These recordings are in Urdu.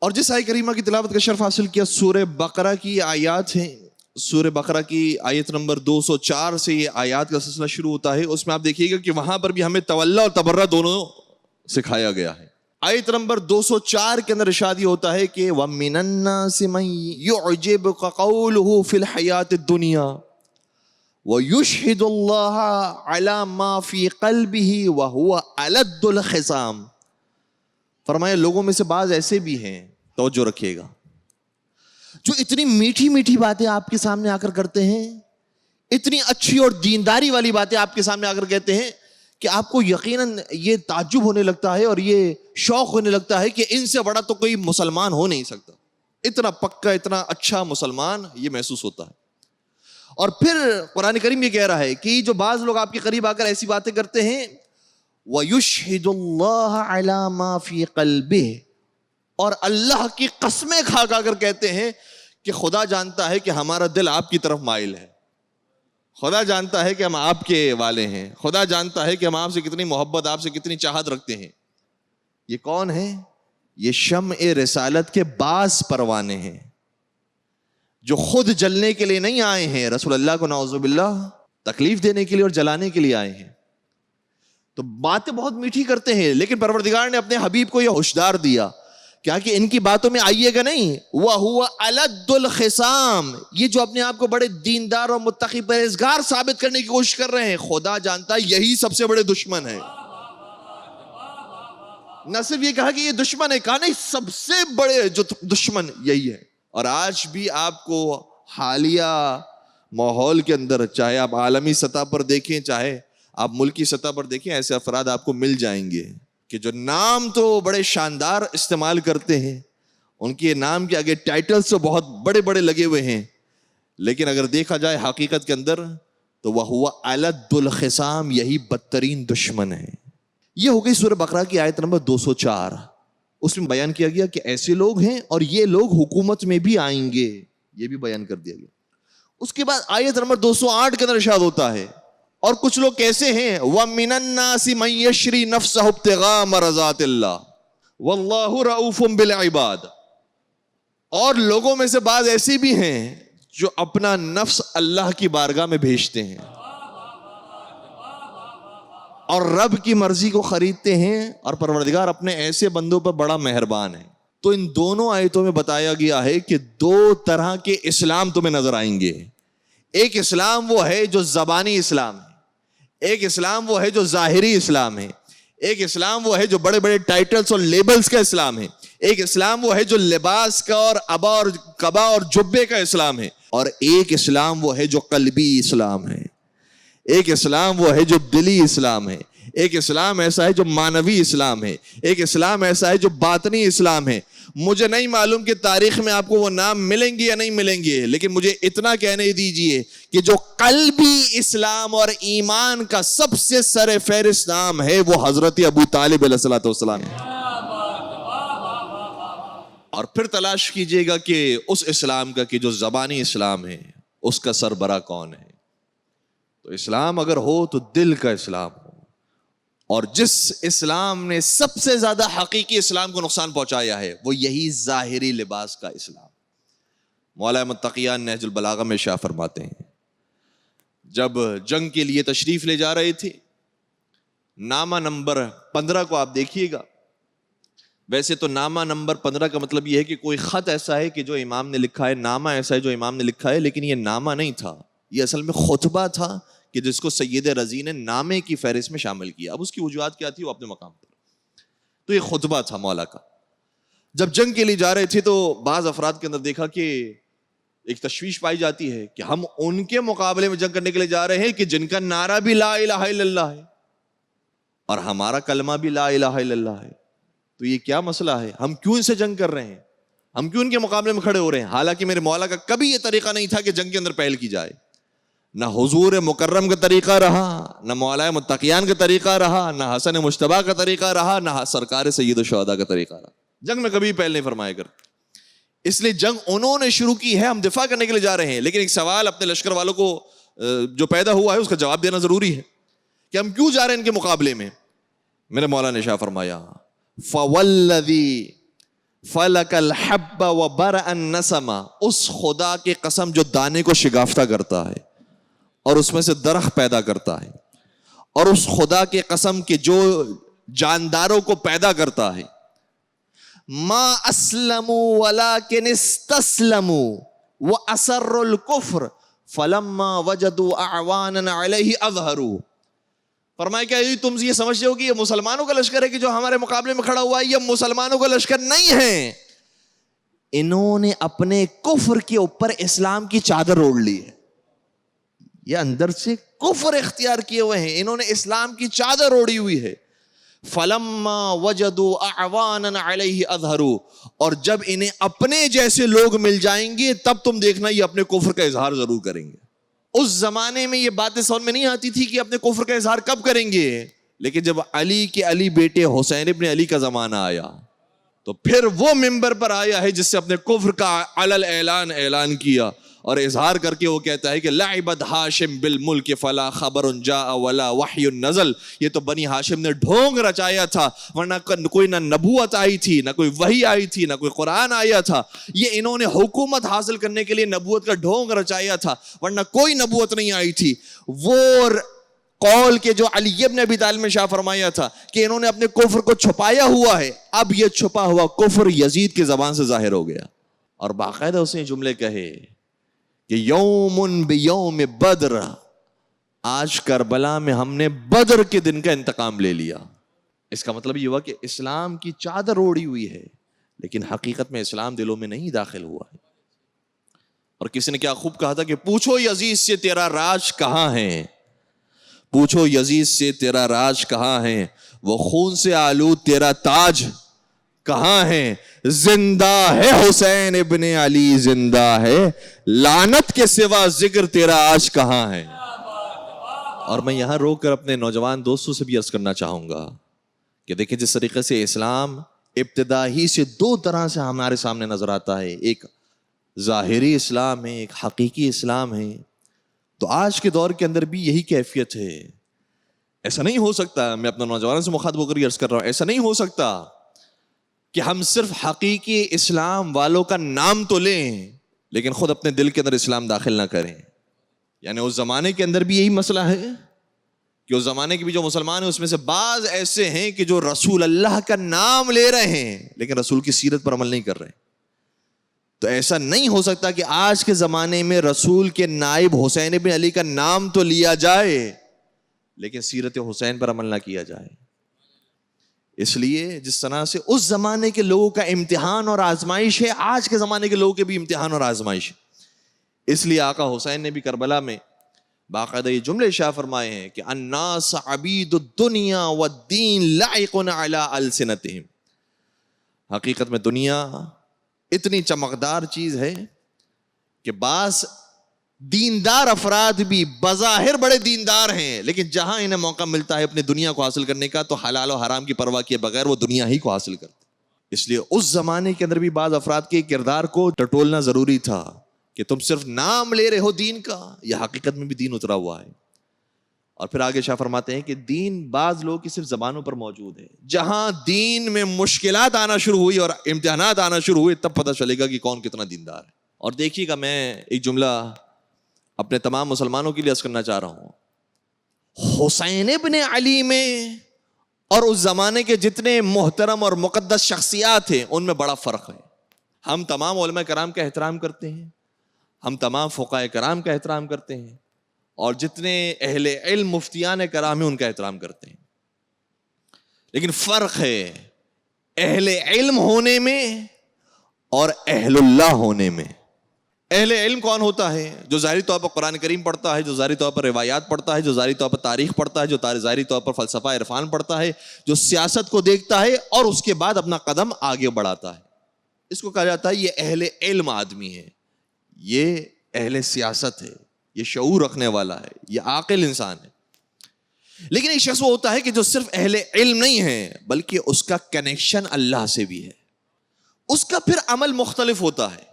اور جس آیت کریمہ کی تلاوت کا شرف حاصل کیا سورہ بقرہ کی آیات ہیں. سورہ بقرہ کی آیت نمبر 204 سے یہ آیات کا سلسلہ شروع ہوتا ہے. اس میں آپ دیکھیے گا کہ وہاں پر بھی ہمیں تولی اور تبرہ دونوں سکھایا گیا ہے. آیت نمبر 204 کے اندر ارشاد یہ ہوتا ہے کہ وَمِنَ النَّاسِ مَن يُعْجِبُكَ قَوْلُهُ فِي الْحَيَاةِ الدُّنْيَا وَيُشْهِدُ اللَّهَ عَلَى مَا فِي قَلْبِهِ وَهُوَ أَلَدُّ الْخِصَامِ. فرمایا لوگوں میں سے بعض ایسے بھی ہیں, توجہ رکھیے گا, جو اتنی میٹھی میٹھی باتیں آپ کے سامنے آ کر کرتے ہیں, اتنی اچھی اور دینداری والی باتیں آپ کے سامنے آ کر کہتے ہیں کہ آپ کو یقیناً یہ تعجب ہونے لگتا ہے اور یہ شوق ہونے لگتا ہے کہ ان سے بڑا تو کوئی مسلمان ہو نہیں سکتا. اتنا پکا, اتنا اچھا مسلمان یہ محسوس ہوتا ہے. اور پھر قرآن کریم یہ کہہ رہا ہے کہ جو بعض لوگ آپ کے قریب آ کر ایسی باتیں کرتے ہیں وَيُشْهِدُ اللَّهَ عَلَى مَا فِي قَلْبِهِ, اور اللہ کی قسمیں کھا کھا کر کہتے ہیں کہ خدا جانتا ہے کہ ہمارا دل آپ کی طرف مائل ہے, خدا جانتا ہے کہ ہم آپ کے والے ہیں, خدا جانتا ہے کہ ہم آپ سے کتنی محبت, آپ سے کتنی چاہت رکھتے ہیں. یہ کون ہے؟ یہ شمع رسالت کے باز پروانے ہیں جو خود جلنے کے لیے نہیں آئے ہیں, رسول اللہ کو نعوذ باللہ تکلیف دینے کے لیے اور جلانے کے لیے آئے ہیں. تو باتیں بہت میٹھی کرتے ہیں, لیکن پروردگار نے اپنے حبیب کو یہ ہوشدار دیا کیا کہ ان کی باتوں میں آئیے گا نہیں. وَهُوَ أَلَدُّ الْخِصَامِ, یہ جو اپنے آپ کو بڑے دیندار اور متقی پرہیزگار ثابت کرنے کی کوشش کر رہے ہیں, خدا جانتا ہے یہی سب سے بڑے دشمن ہیں. نہ صرف یہ کہا کہ یہ دشمن ہے, کہا نہیں سب سے بڑے جو دشمن یہی ہے. اور آج بھی آپ کو حالیہ ماحول کے اندر, چاہے آپ عالمی سطح پر دیکھیں چاہے آپ ملکی سطح پر دیکھیں, ایسے افراد آپ کو مل جائیں گے کہ جو نام تو بڑے شاندار استعمال کرتے ہیں, ان کے نام کے آگے ٹائٹلز تو بہت بڑے بڑے لگے ہوئے ہیں, لیکن اگر دیکھا جائے حقیقت کے اندر تو وَهُوَ أَلَدُّ الْخِصَامِ, یہی بدترین دشمن ہے. یہ ہو گئی سورہ بقرہ کی آیت نمبر 204. اس میں بیان کیا گیا کہ ایسے لوگ ہیں اور یہ لوگ حکومت میں بھی آئیں گے, یہ بھی بیان کر دیا گیا. اس کے بعد آیت نمبر 208 کے اندر ارشاد ہوتا ہے اور کچھ لوگ کیسے ہیں وَمِنَ النَّاسِ مَن يَشْرِي نَفْسَهُ ابْتِغَاءَ مَرْضَاتِ اللَّهِ وَاللَّهُ رَءُوفٌ بِالْعِبَادِ, اور لوگوں میں سے بعض ایسے بھی ہیں جو اپنا نفس اللہ کی بارگاہ میں بھیجتے ہیں اور رب کی مرضی کو خریدتے ہیں, اور پروردگار اپنے ایسے بندوں پر بڑا مہربان ہے. تو ان دونوں آیتوں میں بتایا گیا ہے کہ دو طرح کے اسلام تمہیں نظر آئیں گے. ایک اسلام وہ ہے جو زبانی اسلام ہے, ایک اسلام وہ ہے جو ظاہری اسلام ہے, ایک اسلام وہ ہے جو بڑے بڑے ٹائٹلز اور لیبلز کا اسلام ہے, ایک اسلام وہ ہے جو لباس کا اور ابا اور قبا اور جبے کا اسلام ہے, اور ایک اسلام وہ ہے جو قلبی اسلام ہے, ایک اسلام وہ ہے جو دلی اسلام ہے, ایک اسلام ایسا ہے جو مانوی اسلام ہے, ایک اسلام ایسا ہے جو باطنی اسلام ہے. مجھے نہیں معلوم کہ تاریخ میں آپ کو وہ نام ملیں گے یا نہیں ملیں گے, لیکن مجھے اتنا کہنے دیجئے کہ جو قلبی اسلام اور ایمان کا سب سے سر فہرست نام ہے وہ حضرت ابو طالب علیہ الصلوۃ والسلام ہے. اور پھر تلاش کیجئے گا کہ اس اسلام کا کہ جو زبانی اسلام ہے اس کا سربراہ کون ہے. تو اسلام اگر ہو تو دل کا اسلام ہو, اور جس اسلام نے سب سے زیادہ حقیقی اسلام کو نقصان پہنچایا ہے وہ یہی ظاہری لباس کا اسلام. مولا احمد تقیان نہج البلاغہ میں شاہ فرماتے ہیں جب جنگ کے لیے تشریف لے جا رہے تھے, نامہ نمبر 15 کو آپ دیکھیے گا. ویسے تو نامہ نمبر 15 کا مطلب یہ ہے کہ کوئی خط ایسا ہے کہ جو امام نے لکھا ہے, نامہ ایسا ہے جو امام نے لکھا ہے, لیکن یہ نامہ نہیں تھا, یہ اصل میں خطبہ تھا کہ جس کو سید رضی نے نامے کی فہرست میں شامل کیا. اب اس کی وجوہات کیا تھی وہ اپنے مقام پر, تو یہ خطبہ تھا مولا کا. جب جنگ کے لیے جا رہے تھے تو بعض افراد کے اندر دیکھا کہ ایک تشویش پائی جاتی ہے کہ ہم ان کے مقابلے میں جنگ کرنے کے لیے جا رہے ہیں کہ جن کا نعرہ بھی لا الہ الا اللہ ہے اور ہمارا کلمہ بھی لا الہ الا اللہ ہے, تو یہ کیا مسئلہ ہے, ہم کیوں ان سے جنگ کر رہے ہیں, ہم کیوں ان کے مقابلے میں کھڑے ہو رہے ہیں. حالانکہ میرے مولا کا کبھی یہ طریقہ نہیں تھا کہ جنگ کے اندر پہل کی جائے, نہ حضور مکرم کا طریقہ رہا, نہ مولا متقیان کا طریقہ رہا, نہ حسن مجتبیٰ کا طریقہ رہا, نہ سرکار سید الشہداء کا طریقہ رہا. جنگ میں کبھی پہل نہیں فرمایا کر. اس لیے جنگ انہوں نے شروع کی ہے, ہم دفاع کرنے کے لیے جا رہے ہیں, لیکن ایک سوال اپنے لشکر والوں کو جو پیدا ہوا ہے اس کا جواب دینا ضروری ہے کہ ہم کیوں جا رہے ہیں ان کے مقابلے میں. میرے مولا نے شاہ فرمایا فَوَالَّذِي فلک الحب وبرأ النسم، اس خدا کی قسم جو دانے کو شگافتہ کرتا ہے اور اس میں سے درخت پیدا کرتا ہے، اور اس خدا کی قسم کہ جو جانداروں کو پیدا کرتا ہے. ما اسلموا ولکن استسلموا واسروا الکفر فلما وجدوا اعوانا علیہ اظہروا. فرمایا کہ تم یہ سمجھتے ہو کہ یہ مسلمانوں کا لشکر ہے کہ جو ہمارے مقابلے میں کھڑا ہوا ہے؟ یہ مسلمانوں کا لشکر نہیں ہے. انہوں نے اپنے کفر کے اوپر اسلام کی چادر اوڑھ لی ہے. یہ اندر سے کفر اختیار کیے ہوئے ہیں، انہوں نے اسلام کی چادر اوڑھی ہوئی ہے. فلما وجدوا اعوانا علیہ اظہروا، اور جب انہیں اپنے جیسے لوگ مل جائیں گے تب تم دیکھنا یہ اپنے کفر کا اظہار ضرور کریں گے. اس زمانے میں یہ باتیں سمجھ میں نہیں آتی تھی کہ اپنے کفر کا اظہار کب کریں گے، لیکن جب علی کے علی بیٹے حسین ابن علی کا زمانہ آیا تو پھر وہ منبر پر آیا ہے جس سے اپنے کفر کا علل اعلان کیا اور اظہار کر کے وہ کہتا ہے کہ لعبت ہاشم بالملک فلا خبر جاء ولا وحی نزل. یہ تو بنی ہاشم نے ڈھونگ رچایا تھا، ورنہ کوئی نہ نبوت آئی تھی، نہ کوئی وحی آئی تھی، نہ کوئی قرآن آیا تھا. یہ انہوں نے حکومت حاصل کرنے کے لیے نبوت کا ڈھونگ رچایا تھا، ورنہ کوئی نبوت نہیں آئی تھی. وہ قول کے جو علی ابن ابی طالب نے شاہ فرمایا تھا کہ انہوں نے اپنے کفر کو چھپایا ہوا ہے، اب یہ چھپا ہوا کفر یزید کی زبان سے ظاہر ہو گیا. اور باقاعدہ اس نے جملے کہے کہ یوم بیوم بدر، آج کربلا میں ہم نے بدر کے دن کا انتقام لے لیا. اس کا مطلب یہ ہوا کہ اسلام کی چادر اوڑھی ہوئی ہے لیکن حقیقت میں اسلام دلوں میں نہیں داخل ہوا ہے. اور کسی نے کیا خوب کہا تھا کہ پوچھو یزید سے تیرا راج کہاں ہے، پوچھو یزید سے تیرا راج کہاں ہے، وہ خون سے آلود تیرا تاج کہاں ہے. زندہ ہے حسین ابن علی زندہ ہے، لعنت کے سوا ذکر تیرا آج کہاں ہے. اور میں یہاں روک کر اپنے نوجوان دوستوں سے بھی عرض کرنا چاہوں گا کہ دیکھیں جس طریقے سے اسلام ابتدا ہی سے دو طرح سے ہمارے سامنے نظر آتا ہے، ایک ظاہری اسلام ہے، ایک حقیقی اسلام ہے. تو آج کے دور کے اندر بھی یہی کیفیت ہے. ایسا نہیں ہو سکتا، میں اپنے نوجوانوں سے مخاطب ہو کر یہ عرض کر رہا ہوں، ایسا نہیں ہو سکتا کہ ہم صرف حقیقی اسلام والوں کا نام تو لیں لیکن خود اپنے دل کے اندر اسلام داخل نہ کریں. یعنی اس زمانے کے اندر بھی یہی مسئلہ ہے کہ اس زمانے کے بھی جو مسلمان ہیں اس میں سے بعض ایسے ہیں کہ جو رسول اللہ کا نام لے رہے ہیں لیکن رسول کی سیرت پر عمل نہیں کر رہے. تو ایسا نہیں ہو سکتا کہ آج کے زمانے میں رسول کے نائب حسین بن علی کا نام تو لیا جائے لیکن سیرت حسین پر عمل نہ کیا جائے. اس لیے جس طرح سے اس زمانے کے لوگوں کا امتحان اور آزمائش ہے، آج کے زمانے کے لوگوں کے بھی امتحان اور آزمائش ہے. اس لیے آقا حسین نے بھی کربلا میں باقاعدہ یہ جملے شاہ فرمائے ہیں کہ الناس عبید الدنیا والدین لائق علی السنتہم. حقیقت میں دنیا اتنی چمکدار چیز ہے کہ بعض دیندار افراد بھی بظاہر بڑے دیندار ہیں لیکن جہاں انہیں موقع ملتا ہے اپنی دنیا کو حاصل کرنے کا تو حلال و حرام کی پرواہ کیے بغیر وہ دنیا ہی کو حاصل کرتے. اس لیے اس زمانے کے اندر بھی بعض افراد کے کردار کو ٹٹولنا ضروری تھا کہ تم صرف نام لے رہے ہو دین کا، یہ حقیقت میں بھی دین اترا ہوا ہے. اور پھر آگے شاہ فرماتے ہیں کہ دین بعض لوگوں کی صرف زبانوں پر موجود ہے. جہاں دین میں مشکلات آنا شروع ہوئی اور امتحانات آنا شروع ہوئے تب پتہ چلے گا کہ کون کتنا دیندار ہے. اور دیکھیے گا، میں ایک جملہ اپنے تمام مسلمانوں کے لیے عرض کرنا چاہ رہا ہوں. حسین ابن علی میں اور اس زمانے کے جتنے محترم اور مقدس شخصیات ہیں ان میں بڑا فرق ہے. ہم تمام علماء کرام کا احترام کرتے ہیں، ہم تمام فقہاء کرام کا احترام کرتے ہیں، اور جتنے اہل علم مفتیان کرام ہیں ان کا احترام کرتے ہیں. لیکن فرق ہے اہل علم ہونے میں اور اہل اللہ ہونے میں. اہل علم کون ہوتا ہے؟ جو ظاہری طور پر قرآن کریم پڑھتا ہے، جو ظاہری طور پر روایات پڑھتا ہے، جو ظاہری طور پر تاریخ پڑھتا ہے، جو ظاہری طور پر فلسفہ عرفان پڑھتا ہے، جو سیاست کو دیکھتا ہے اور اس کے بعد اپنا قدم آگے بڑھاتا ہے. اس کو کہا جاتا ہے یہ اہل علم آدمی ہے، یہ اہل سیاست ہے، یہ شعور رکھنے والا ہے، یہ عاقل انسان ہے. لیکن ایک شخص وہ ہوتا ہے کہ جو صرف اہل علم نہیں ہے بلکہ اس کا کنیکشن اللہ سے بھی ہے. اس کا پھر عمل مختلف ہوتا ہے.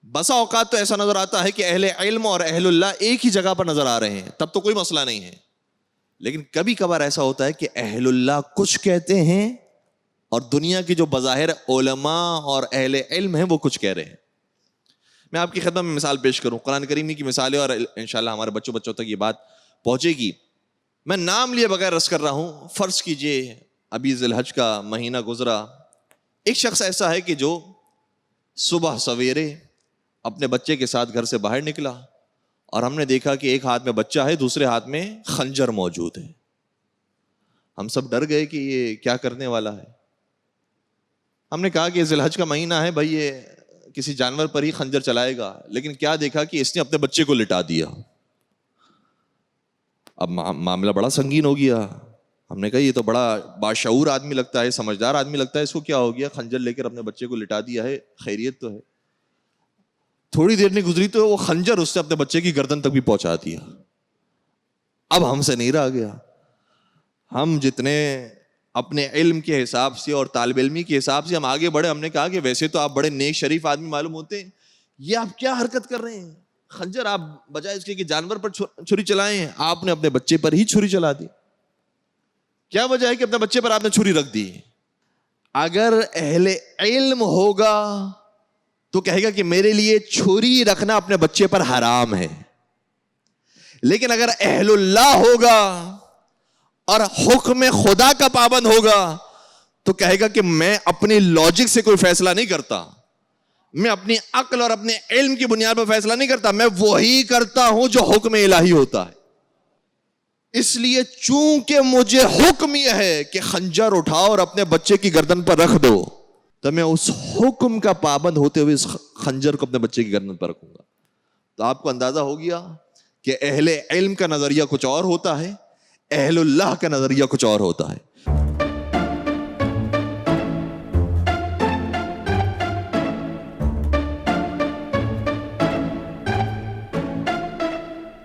بسا اوقات تو ایسا نظر آتا ہے کہ اہل علم اور اہل اللہ ایک ہی جگہ پر نظر آ رہے ہیں، تب تو کوئی مسئلہ نہیں ہے. لیکن کبھی کبھار ایسا ہوتا ہے کہ اہل اللہ کچھ کہتے ہیں اور دنیا کی جو بظاہر علماء اور اہل علم ہیں وہ کچھ کہہ رہے ہیں. میں آپ کی خدمت میں مثال پیش کروں, قرآن کریم کی مثال ہے اور انشاءاللہ ہمارے بچوں تک یہ بات پہنچے گی. میں نام لیے بغیر عرض کر رہا ہوں. فرض کیجئے ابھی ذی الحج کا مہینہ گزرا, ایک شخص ایسا ہے کہ جو صبح سویرے اپنے بچے کے ساتھ گھر سے باہر نکلا اور ہم نے دیکھا کہ ایک ہاتھ میں بچہ ہے, دوسرے ہاتھ میں خنجر موجود ہے. ہم سب ڈر گئے کہ یہ کیا کرنے والا ہے. ہم نے کہا کہ ذی الحج کا مہینہ ہے بھائی, یہ کسی جانور پر ہی خنجر چلائے گا, لیکن کیا دیکھا کہ اس نے اپنے بچے کو لٹا دیا. اب معاملہ بڑا سنگین ہو گیا. ہم نے کہا یہ تو بڑا باشعور آدمی لگتا ہے, سمجھدار آدمی لگتا ہے, اس کو کیا ہو گیا, خنجر لے کر اپنے بچے کو لٹا دیا ہے, خیریت تو ہے. تھوڑی دیر نہیں گزری تو وہ خنجر اس نے اپنے بچے کی گردن تک بھی پہنچا دیا. اب ہم سے نہیں رہا گیا. ہم جتنے اپنے علم کے حساب سے اور طالب علمی کے حساب سے ہم آگے بڑھے. ہم نے کہا کہ ویسے تو آپ بڑے نیک شریف آدمی معلوم ہوتے ہیں, یہ آپ کیا حرکت کر رہے ہیں؟ خنجر آپ بجائے اس کے کہ جانور پر چھری چلائیں, آپ نے اپنے بچے پر ہی چھری چلا دی. کیا وجہ ہے کہ اپنے بچے پر آپ نے چھری رکھ دی؟ اگر اہل علم ہوگا تو کہے گا کہ میرے لیے چھری رکھنا اپنے بچے پر حرام ہے. لیکن اگر اہل اللہ ہوگا اور حکم خدا کا پابند ہوگا تو کہے گا کہ میں اپنی لاجک سے کوئی فیصلہ نہیں کرتا, میں اپنی عقل اور اپنے علم کی بنیاد پر فیصلہ نہیں کرتا, میں وہی کرتا ہوں جو حکم الہی ہوتا ہے. اس لیے چونکہ مجھے حکم یہ ہے کہ خنجر اٹھاؤ اور اپنے بچے کی گردن پر رکھ دو, تو میں اس حکم کا پابند ہوتے ہوئے اس خنجر کو اپنے بچے کی گردن پر رکھوں گا. تو آپ کو اندازہ ہو گیا کہ اہل علم کا نظریہ کچھ اور ہوتا ہے, اہل اللہ کا نظریہ کچھ اور ہوتا ہے.